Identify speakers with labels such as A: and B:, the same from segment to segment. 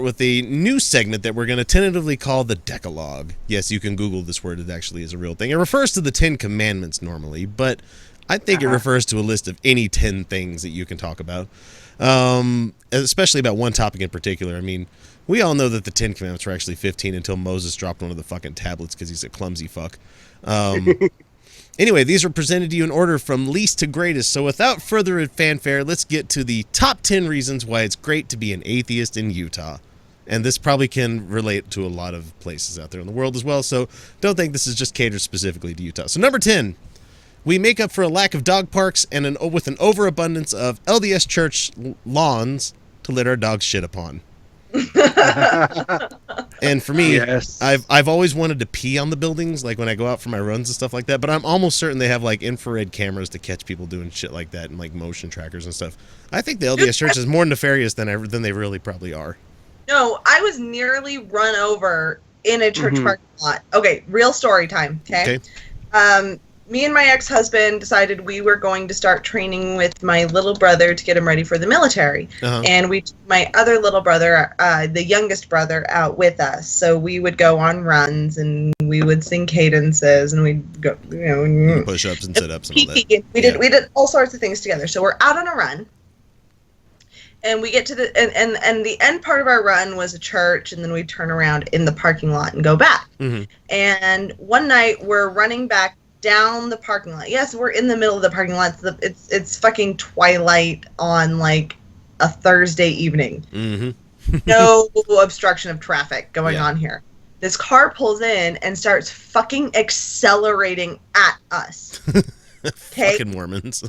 A: with a new segment that we're going to tentatively call the Decalogue. Yes, you can Google this word. It actually is a real thing. It refers to the 10 Commandments normally, but I think it refers to a list of any 10 things that you can talk about, especially about one topic in particular. I mean, we all know that the 10 Commandments were actually 15 until Moses dropped one of the fucking tablets because he's a clumsy fuck. Anyway, these are presented to you in order from least to greatest. So without further fanfare, let's get to the top 10 reasons why it's great to be an atheist in Utah. And this probably can relate to a lot of places out there in the world as well. So don't think this is just catered specifically to Utah. So number 10, we make up for a lack of dog parks and with an overabundance of LDS church lawns to let our dogs shit upon. And for me, yes. I've always wanted to pee on the buildings, like when I go out for my runs and stuff like that, but I'm almost certain they have like infrared cameras to catch people doing shit like that and like motion trackers and stuff. I think the LDS church is more nefarious than they really probably are.
B: No, I was nearly run over in a church parking lot. Okay, real story time, okay? Me and my ex-husband decided we were going to start training with my little brother to get him ready for the military. And we took my other little brother, the youngest brother, out with us. So we would go on runs and we would sing cadences and we'd go,
A: push-ups and sit-ups and all that.
B: We did all sorts of things together. So we're out on a run. And we get to the and the end part of our run was a church, and then we turn around in the parking lot and go back. And one night we're running back down the parking lot. Yes, we're in the middle of the parking lot. It's fucking twilight on like a Thursday evening. No obstruction of traffic going on here. This car pulls in and starts fucking accelerating at us. Okay?
A: Fucking Mormons.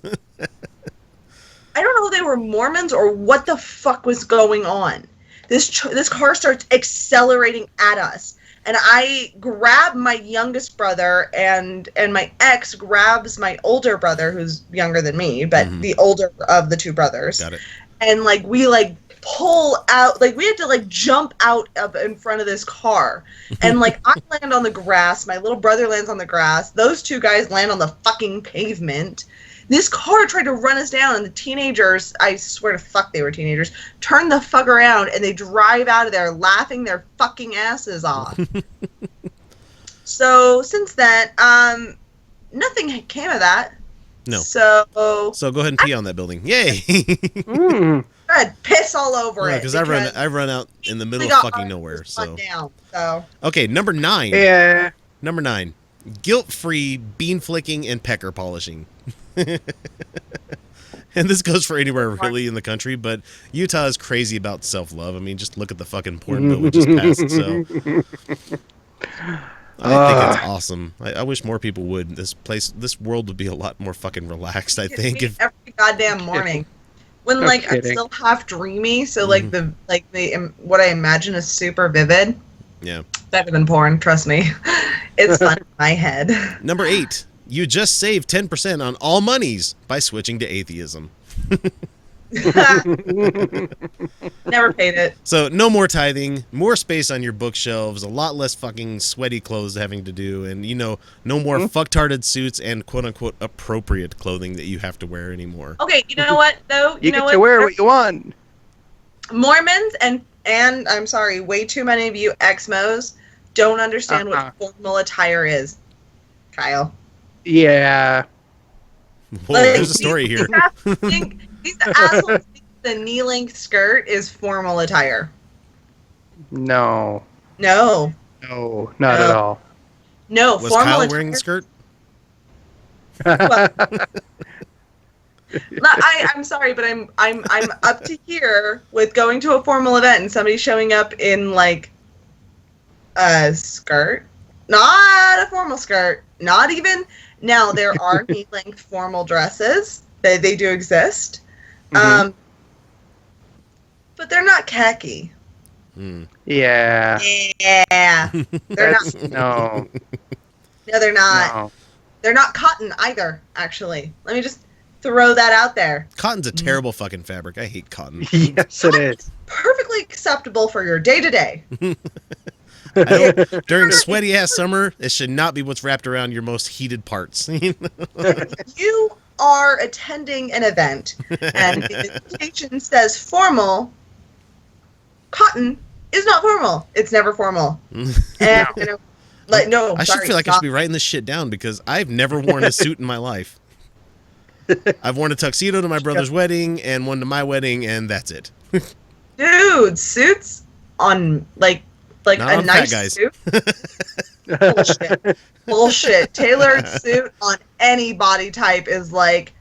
B: I don't know if they were Mormons or what the fuck was going on. This car starts accelerating at us. And I grab my youngest brother, and my ex grabs my older brother, who's younger than me, but the older of the two brothers.
A: Got it.
B: And like we like pull out, like we had to like jump out of in front of this car, and like I land on the grass, my little brother lands on the grass, those two guys land on the fucking pavement. This car tried to run us down, and the teenagers, I swear to fuck they were teenagers, turn the fuck around, and they drive out of there laughing their fucking asses off. So, since then, nothing came of that.
A: No.
B: So
A: go ahead and pee on that building. Yay!
B: Good. Piss all over it.
A: Because I run out in the middle of fucking nowhere. So. Okay, number 9.
C: Yeah.
A: Number 9. Guilt-free bean flicking and pecker polishing. And this goes for anywhere really in the country, but Utah is crazy about self-love. I mean, just look at the fucking porn bill we just passed. So I think it's awesome. I wish more people would. This world would be a lot more fucking relaxed, I think.
B: Every goddamn morning. When I'm still half dreamy, so like what I imagine is super vivid.
A: Yeah.
B: Better than porn, trust me. It's fun in my head.
A: Number 8. You just saved 10% on all monies by switching to atheism.
B: Never paid it.
A: So no more tithing, more space on your bookshelves, a lot less fucking sweaty clothes having to do, and no more fucktarded suits and quote-unquote appropriate clothing that you have to wear anymore.
B: Okay, you know what, though?
C: You get to wear what you want.
B: Mormons and I'm sorry, way too many of you ex-mos don't understand what formal attire is, Kyle.
C: Yeah.
A: Whoa, there's a story here.
B: These assholes think the knee-length skirt is formal attire.
C: No.
B: No.
C: No, not at all.
B: No,
A: was
B: formal
A: Kyle
B: attire.
A: Wearing the skirt?
B: Well, I'm sorry, but I'm up to here with going to a formal event and somebody showing up in like a skirt, not a formal skirt, not even. Now there are knee-length formal dresses; they do exist, but they're not khaki.
C: Yeah.
B: Yeah, they're not.
C: No.
B: No, they're not.
C: No.
B: They're not cotton either. Actually, let me just throw that out there.
A: Cotton's a terrible fucking fabric. I hate cotton.
C: Yes, it is.
B: Perfectly acceptable for your day-to-day.
A: During sweaty ass summer, it should not be what's wrapped around your most heated parts.
B: You are attending an event, and the invitation says formal, cotton, is not formal. It's never formal. And you know, like no,
A: I should feel like I should be writing this shit down because I've never worn a suit in my life. I've worn a tuxedo to my brother's wedding and one to my wedding, and that's it.
B: Dude, suits on like
A: Not
B: a
A: on
B: nice
A: fat guys.
B: suit. Bullshit. Tailored suit on any body type is like,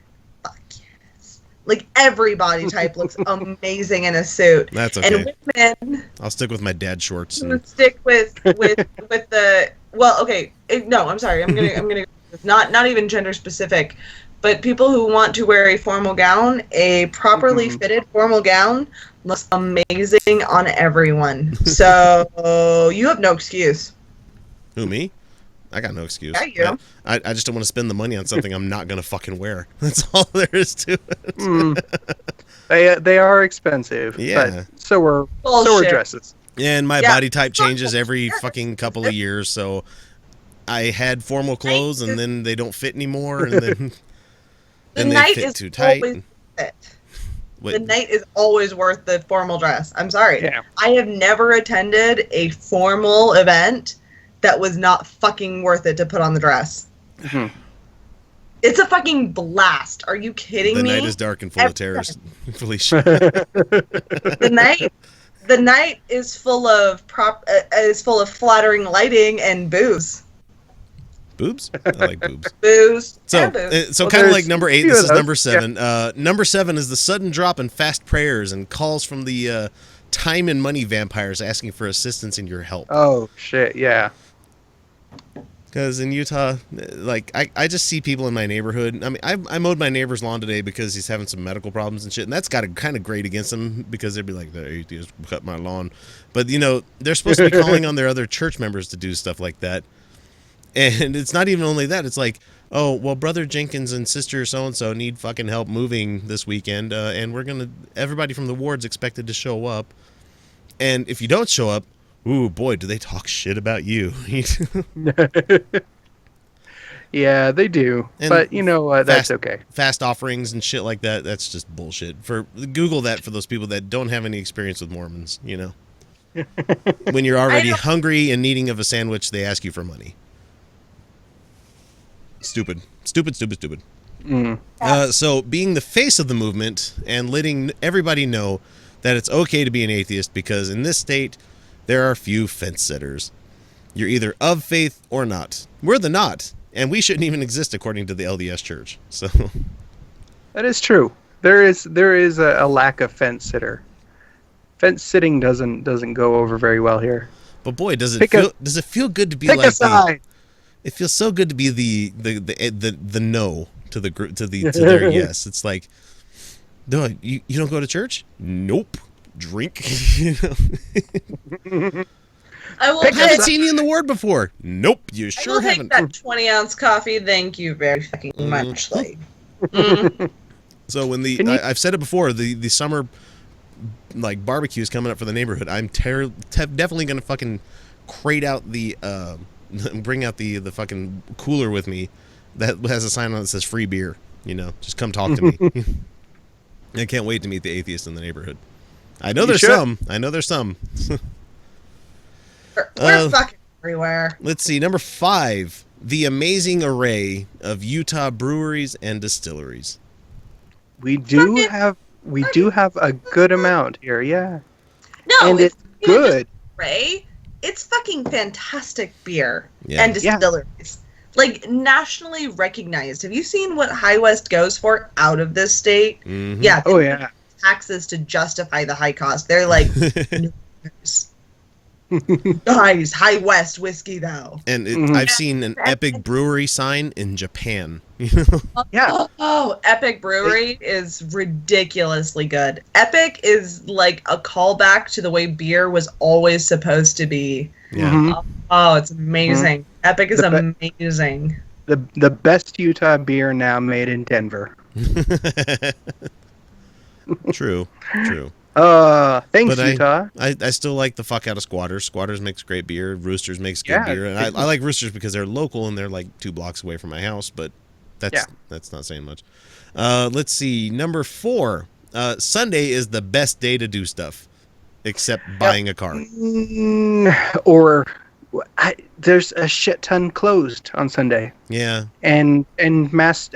B: fuck yes. Like every body type looks amazing in a suit.
A: That's okay.
B: And women
A: I'll stick with my dad shorts.
B: who stick with the okay. No, I'm sorry. I'm gonna not even gender specific, but people who want to wear a formal gown, a properly fitted formal gown looks amazing on everyone. So you have no excuse.
A: Who, me? I got no excuse.
B: Yeah, you.
A: I just don't want to spend the money on something I'm not going to fucking wear. That's all there is to it.
C: They are expensive.
A: Yeah.
C: But so are dresses.
A: And my body type changes every fucking couple of years, so I had formal clothes and then they don't fit anymore, and then they fit too tight.
B: The night is always worth the formal dress. I'm sorry.
C: Yeah.
B: I have never attended a formal event that was not fucking worth it to put on the dress.
C: Mm-hmm.
B: It's a fucking blast. Are you kidding me?
A: The night is dark and full of terrors, Felicia.
B: The night is full of flattering lighting and booze.
A: Boobs? I like boobs.
B: Booze.
A: So,
B: and booze.
A: kind of like number 8, this is
C: those.
A: number 7. Number 7 is the sudden drop in fast prayers and calls from the time and money vampires asking for assistance in your help.
C: Oh, shit, yeah.
A: Because in Utah, like, I just see people in my neighborhood. I mean, I mowed my neighbor's lawn today because he's having some medical problems and shit, and that's got to kind of grate against him because they'd be like, the atheist cut my lawn. But, you know, they're supposed to be calling on their other church members to do stuff like that. And it's not even only that. It's like, oh, well, Brother Jenkins and Sister so-and-so need fucking help moving this weekend, and everybody from the ward's expected to show up. And if you don't show up, ooh, boy, do they talk shit about you.
C: Yeah, they do.
A: And
C: but you know what? That's okay.
A: Fast offerings and shit like that, that's just bullshit. Google that for those people that don't have any experience with Mormons, you know. When you're already hungry and needing of a sandwich, they ask you for money. Stupid. So being the face of the movement and letting everybody know that it's okay to be an atheist, because in this state, there are few fence sitters. You're either of faith or not. We're the not, and we shouldn't even exist according to the LDS Church. So
C: that is true. There is a lack of fence sitter. Fence sitting doesn't go over very well here.
A: But boy, does it feel good to be like it feels so good to be the no to their yes. It's like, no, you don't go to church? Nope. Drink. You know? I haven't seen you in the ward before. Nope, you sure haven't.
B: I will take that 20-ounce coffee. Thank you very fucking much. Like,
A: So when I've said it before, the summer like barbecue is coming up for the neighborhood. I'm definitely gonna fucking crate out bring out the fucking cooler with me that has a sign on it that says free beer. You know, just come talk to me. I can't wait to meet the atheists in the neighborhood. I know there's some.
B: We're fucking everywhere.
A: Let's see. Number 5, the amazing array of Utah breweries and distilleries.
C: We do have a good amount here, yeah.
B: No,
C: and it's good.
B: Array. It's fucking fantastic beer and distilleries. Yeah. Like, nationally recognized. Have you seen what High West goes for out of this state?
A: Mm-hmm.
B: Yeah.
C: Oh, yeah.
B: Taxes to justify the high cost. They're like, guys, High West whiskey, though.
A: And I've seen an Epic Brewery sign in Japan.
C: Yeah.
B: Oh, Epic Brewery is ridiculously good. Epic is like a callback to the way beer was always supposed to be.
A: Yeah.
C: Mm-hmm.
B: Oh, it's amazing. Mm-hmm. Epic is amazing.
C: The best Utah beer now made in Denver.
A: True.
C: Thanks,
A: but
C: Utah.
A: I still like the fuck out of Squatters. Squatters makes great beer. Roosters makes good beer. And I like Roosters because they're local and they're like 2 blocks away from my house, but that's not saying much. Let's see. Number 4. Sunday is the best day to do stuff. except buying a car.
C: Or there's a shit ton closed on Sunday.
A: Yeah.
C: And mass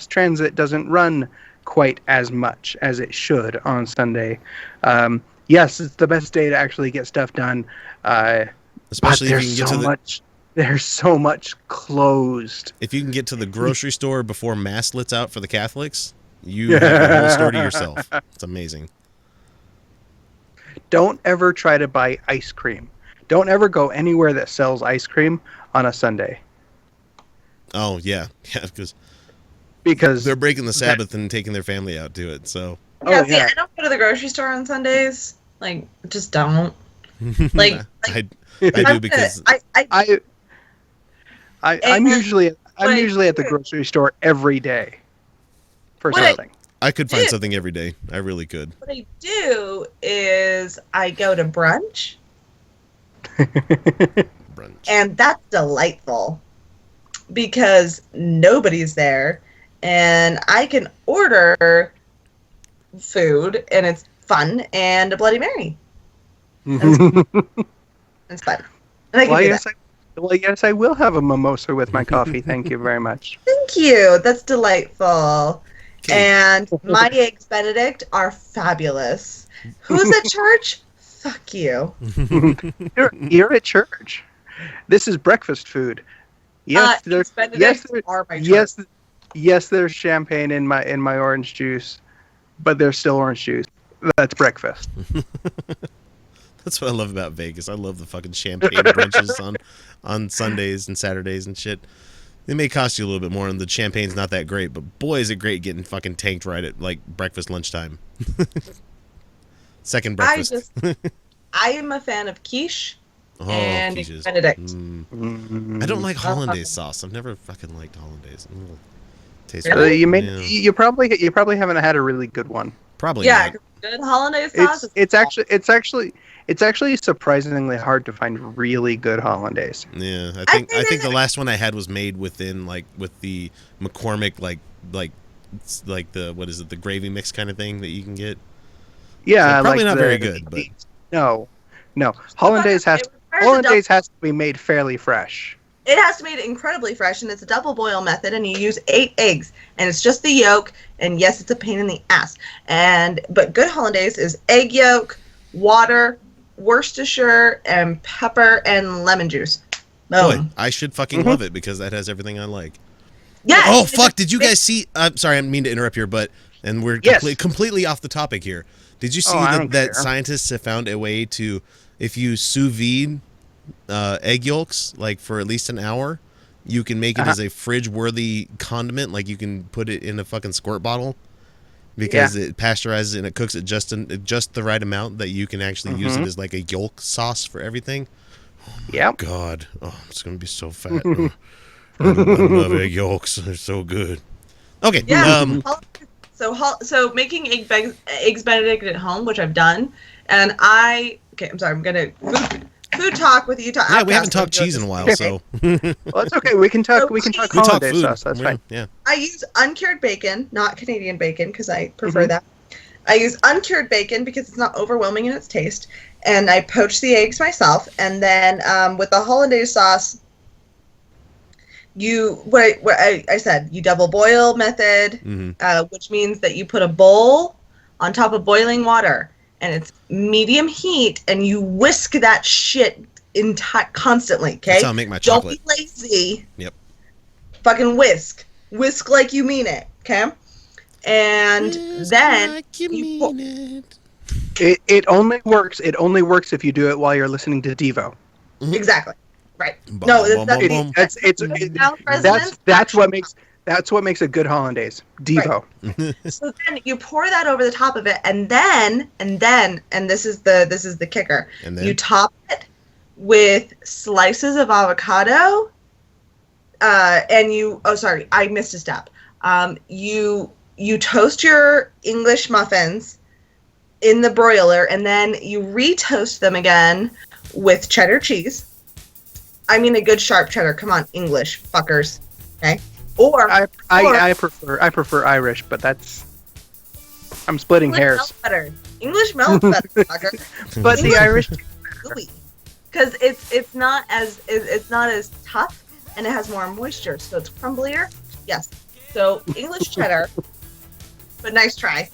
C: transit doesn't run quite as much as it should on Sunday. Yes, it's the best day to actually get stuff done.
A: Especially if you can get to
C: there's so much closed.
A: If you can get to the grocery store before mass lets out for the Catholics, you have the whole store to yourself. It's amazing.
C: Don't ever try to buy ice cream. Don't ever go anywhere that sells ice cream on a Sunday.
A: Oh, yeah. Yeah,
C: because
A: they're breaking the Sabbath and taking their family out to it, so.
B: Yeah, see, I don't go to the grocery store on Sundays. Like, just don't. Like,
A: I do because
C: I'm usually at the grocery store every day for something.
A: I could find something every day. I really could.
B: What I do is I go to brunch. And that's delightful because nobody's there and I can order food and it's fun and a Bloody Mary. It's fun. And I can do that.
C: Well, yes, I will have a mimosa with my coffee. Thank you very much.
B: Thank you. That's delightful. And my eggs Benedict are fabulous. Who's at church? Fuck you.
C: You're at church. This is breakfast food. Yes, there's there's champagne in my orange juice, but there's still orange juice. That's breakfast.
A: That's what I love about Vegas. I love the fucking champagne brunches on Sundays and Saturdays and shit. It may cost you a little bit more, and the champagne's not that great, but boy, is it great getting fucking tanked right at like breakfast, lunchtime. Second breakfast.
B: I am a fan of quiche and
A: quiches.
B: Benedict.
A: I don't like hollandaise sauce. I've never fucking liked hollandaise. Tastes
B: really?
C: You probably haven't had a really good one.
A: Probably.
B: Yeah,
A: not.
B: good hollandaise sauce.
C: It's actually surprisingly hard to find really good hollandaise.
A: Yeah, I think the last one I had was made with the McCormick like the what is it, the gravy mix kind of thing that you can get.
C: Yeah,
A: so probably not very good, but
C: no. Hollandaise has to be made fairly fresh.
B: It has to be made incredibly fresh, and it's a double boil method, and you use 8 eggs, and it's just the yolk, and yes, it's a pain in the ass. But good hollandaise is egg yolk, water, Worcestershire, and pepper and lemon juice. Boom.
A: Boy, I should fucking love it because that has everything I like.
B: Yeah.
A: Oh fuck! Did you guys see? I'm sorry, I didn't mean to interrupt here, and we're completely off the topic here. Did you see that scientists have found a way to, if you sous vide egg yolks like for at least an hour, you can make it as a fridge-worthy condiment. Like you can put it in a fucking squirt bottle because it pasteurizes and it cooks it just the right amount that you can actually use it as like a yolk sauce for everything. Oh my God! Oh, I'm just gonna be so fat. I love egg yolks. They're so good. Okay.
B: Yeah. So making eggs Benedict at home, which I've done, and I'm sorry. I'm gonna food talk with you.
A: Yeah, we haven't talked cheese in a while, so.
C: Well, that's okay. We can talk hollandaise sauce. That's fine.
A: Yeah.
B: I use uncured bacon, not Canadian bacon, because I prefer that. I use uncured bacon because it's not overwhelming in its taste, and I poach the eggs myself, and then with the hollandaise sauce. I said, you double boil method, which means that you put a bowl on top of boiling water, and it's medium heat, and you whisk that shit constantly, okay?
A: That's how I make my chocolate.
B: Don't be lazy.
A: Yep.
B: Fucking whisk. Whisk like you mean it, okay? And whisk then
A: like you mean
C: it. It only works if you do it while you're listening to Devo.
B: Exactly. Right.
C: That's what makes a good hollandaise. Devo.
B: Right. So then you pour that over the top of it, and then this is the kicker. You top it with slices of avocado, I missed a step. You toast your English muffins in the broiler, and then you retoast them again with cheddar cheese. I mean a good sharp cheddar. Come on, English fuckers. Okay. Or
C: I prefer Irish, but I'm splitting hairs.
B: Butter. English melts better, fucker.
C: But the Irish,
B: because it's not as tough and it has more moisture, so it's crumblier. Yes. So English cheddar, but nice try.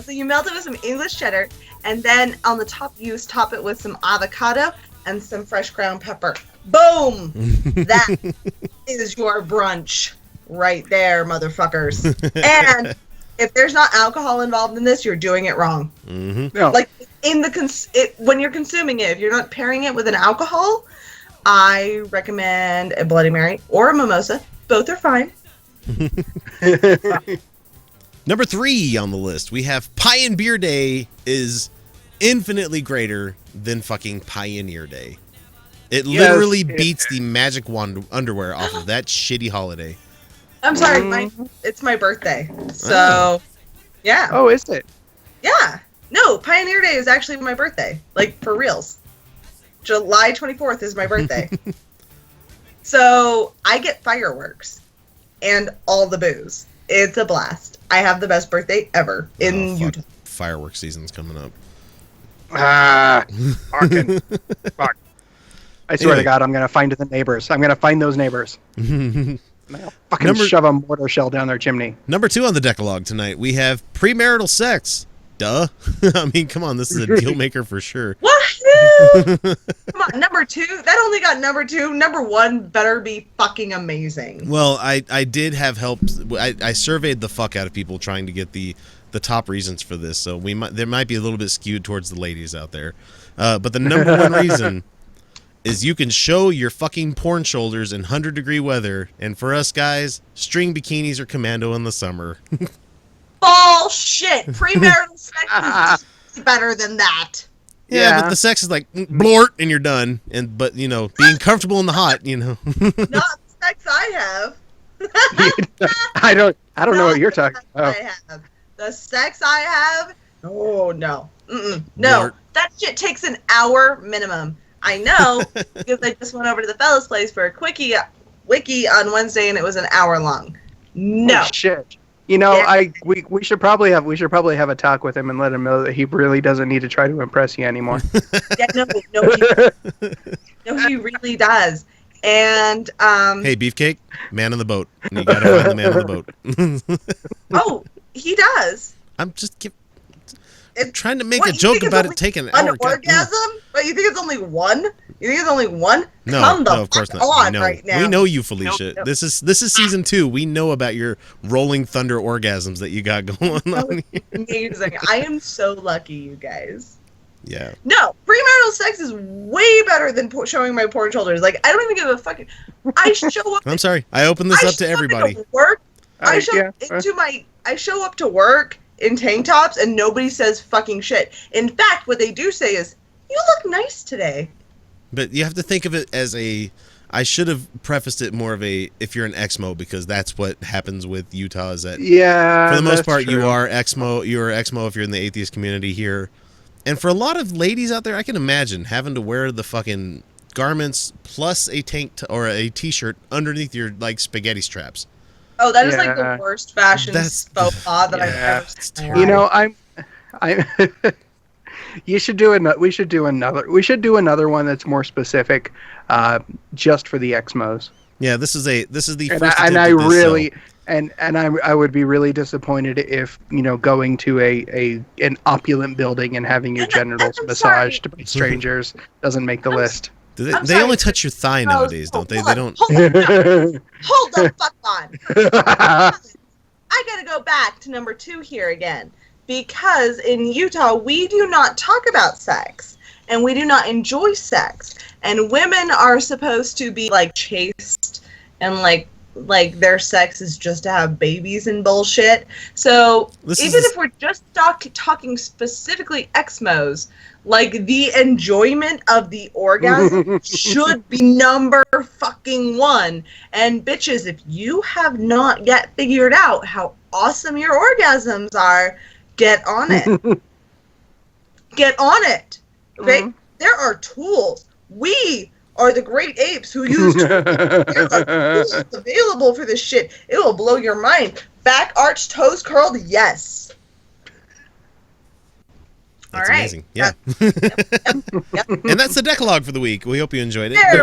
B: So you melt it with some English cheddar, and then on the top you top it with some avocado and some fresh ground pepper. Boom! That is your brunch right there, motherfuckers. And if there's not alcohol involved in this, you're doing it wrong.
A: Mm-hmm.
C: no.
B: Like in the when you're consuming it, if you're not pairing it with an alcohol, I recommend a Bloody Mary or a mimosa. Both are fine.
A: Number 3 on the list, we have Pie and Beer Day is infinitely greater than fucking Pioneer Day. It literally beats the magic wand underwear off of that shitty holiday.
B: I'm sorry, it's my birthday. So, yeah.
C: Oh, is it?
B: Yeah. No, Pioneer Day is actually my birthday. Like, for reals. July 24th is my birthday. So, I get fireworks and all the booze. It's a blast. I have the best birthday ever in Utah.
A: Fireworks season's coming up.
C: Fucking fuck. I swear to God, I'm gonna find the neighbors. I'm gonna find those neighbors. I'll fucking shove a mortar shell down their chimney.
A: Number 2 on the Decalogue tonight, we have premarital sex. Duh. I mean, come on, this is a deal maker for sure.
B: Woohoo! Come on, number 2? That only got number 2. Number 1 better be fucking amazing.
A: Well, I did have help. I surveyed the fuck out of people trying to get the top reasons for this, so there might be a little bit skewed towards the ladies out there. But the number 1 reason is you can show your fucking porn shoulders in 100-degree weather, and for us guys, string bikinis are commando in the summer.
B: Bullshit! Premarital sex is better than that.
A: Yeah, but the sex is like blort and you're done. But you know, being comfortable in the hot, you know.
B: Not the sex I have.
C: I don't know what you're talking about.
B: The sex I have. Oh no. No,
A: Blort.
B: that shit takes an hour minimum. I know because I just went over to the fella's place for a wiki on Wednesday and it was an hour long. No.
C: Oh, shit. You know, we should probably have a talk with him and let him know that he really doesn't need to try to impress you anymore.
B: Yeah, no, he really does. And
A: hey, Beefcake, man on the boat. And you gotta find the man on the boat.
B: Oh, he does.
A: I'm just trying to make a joke about it taking an hour.
B: An orgasm? But you think it's only one? You think it's only one?
A: No,
B: Come
A: of course not.
B: on
A: No.
B: right now.
A: We know you, Felicia.
B: Nope.
A: This is season 2. We know about your rolling thunder orgasms that you got going on here.
B: Amazing. I am so lucky, you guys.
A: Yeah.
B: No, premarital sex is way better than showing my porn shoulders. Like, I don't even give a fucking. I show up.
A: I'm sorry. I opened this up to everybody.
B: Work. I show up to work in tank tops and nobody says fucking shit. In fact, what they do say is, "You look nice today."
A: But you have to think of it as I should have prefaced it more of if you're an Exmo, because that's what happens with Utah is that for the most part
C: true.
A: you are Exmo if you're in the atheist community here. And for a lot of ladies out there, I can imagine having to wear the fucking garments plus a or a t-shirt underneath your like spaghetti straps.
B: Oh, that is like the worst fashion faux pas that I've ever seen.
C: You know, I'm we should do another one that's more specific, just for the Exmos.
A: Yeah, this is the first.
C: I would be really disappointed if, you know, going to an opulent building and having your genitals massaged by strangers doesn't make the list.
A: They only touch your thigh nowadays, don't they? They don't.
B: Hold the fuck on. I gotta go back to number 2 here again. Because in Utah, we do not talk about sex. And we do not enjoy sex. And women are supposed to be, like, chaste. And, like their sex is just to have babies and bullshit. So, if we're just talking specifically Exmos, like, the enjoyment of the orgasm should be number fucking 1. And bitches, if you have not yet figured out how awesome your orgasms are, get on it. Get on it. Okay? Mm-hmm. There are tools. We are the great apes who use tools. There are tools available for this shit. It will blow your mind. Back arched, toes curled, yes.
A: That's
B: All right.
A: amazing. Yeah.
B: Yep.
A: And that's the Decalogue for the week. We hope you enjoyed it.
B: There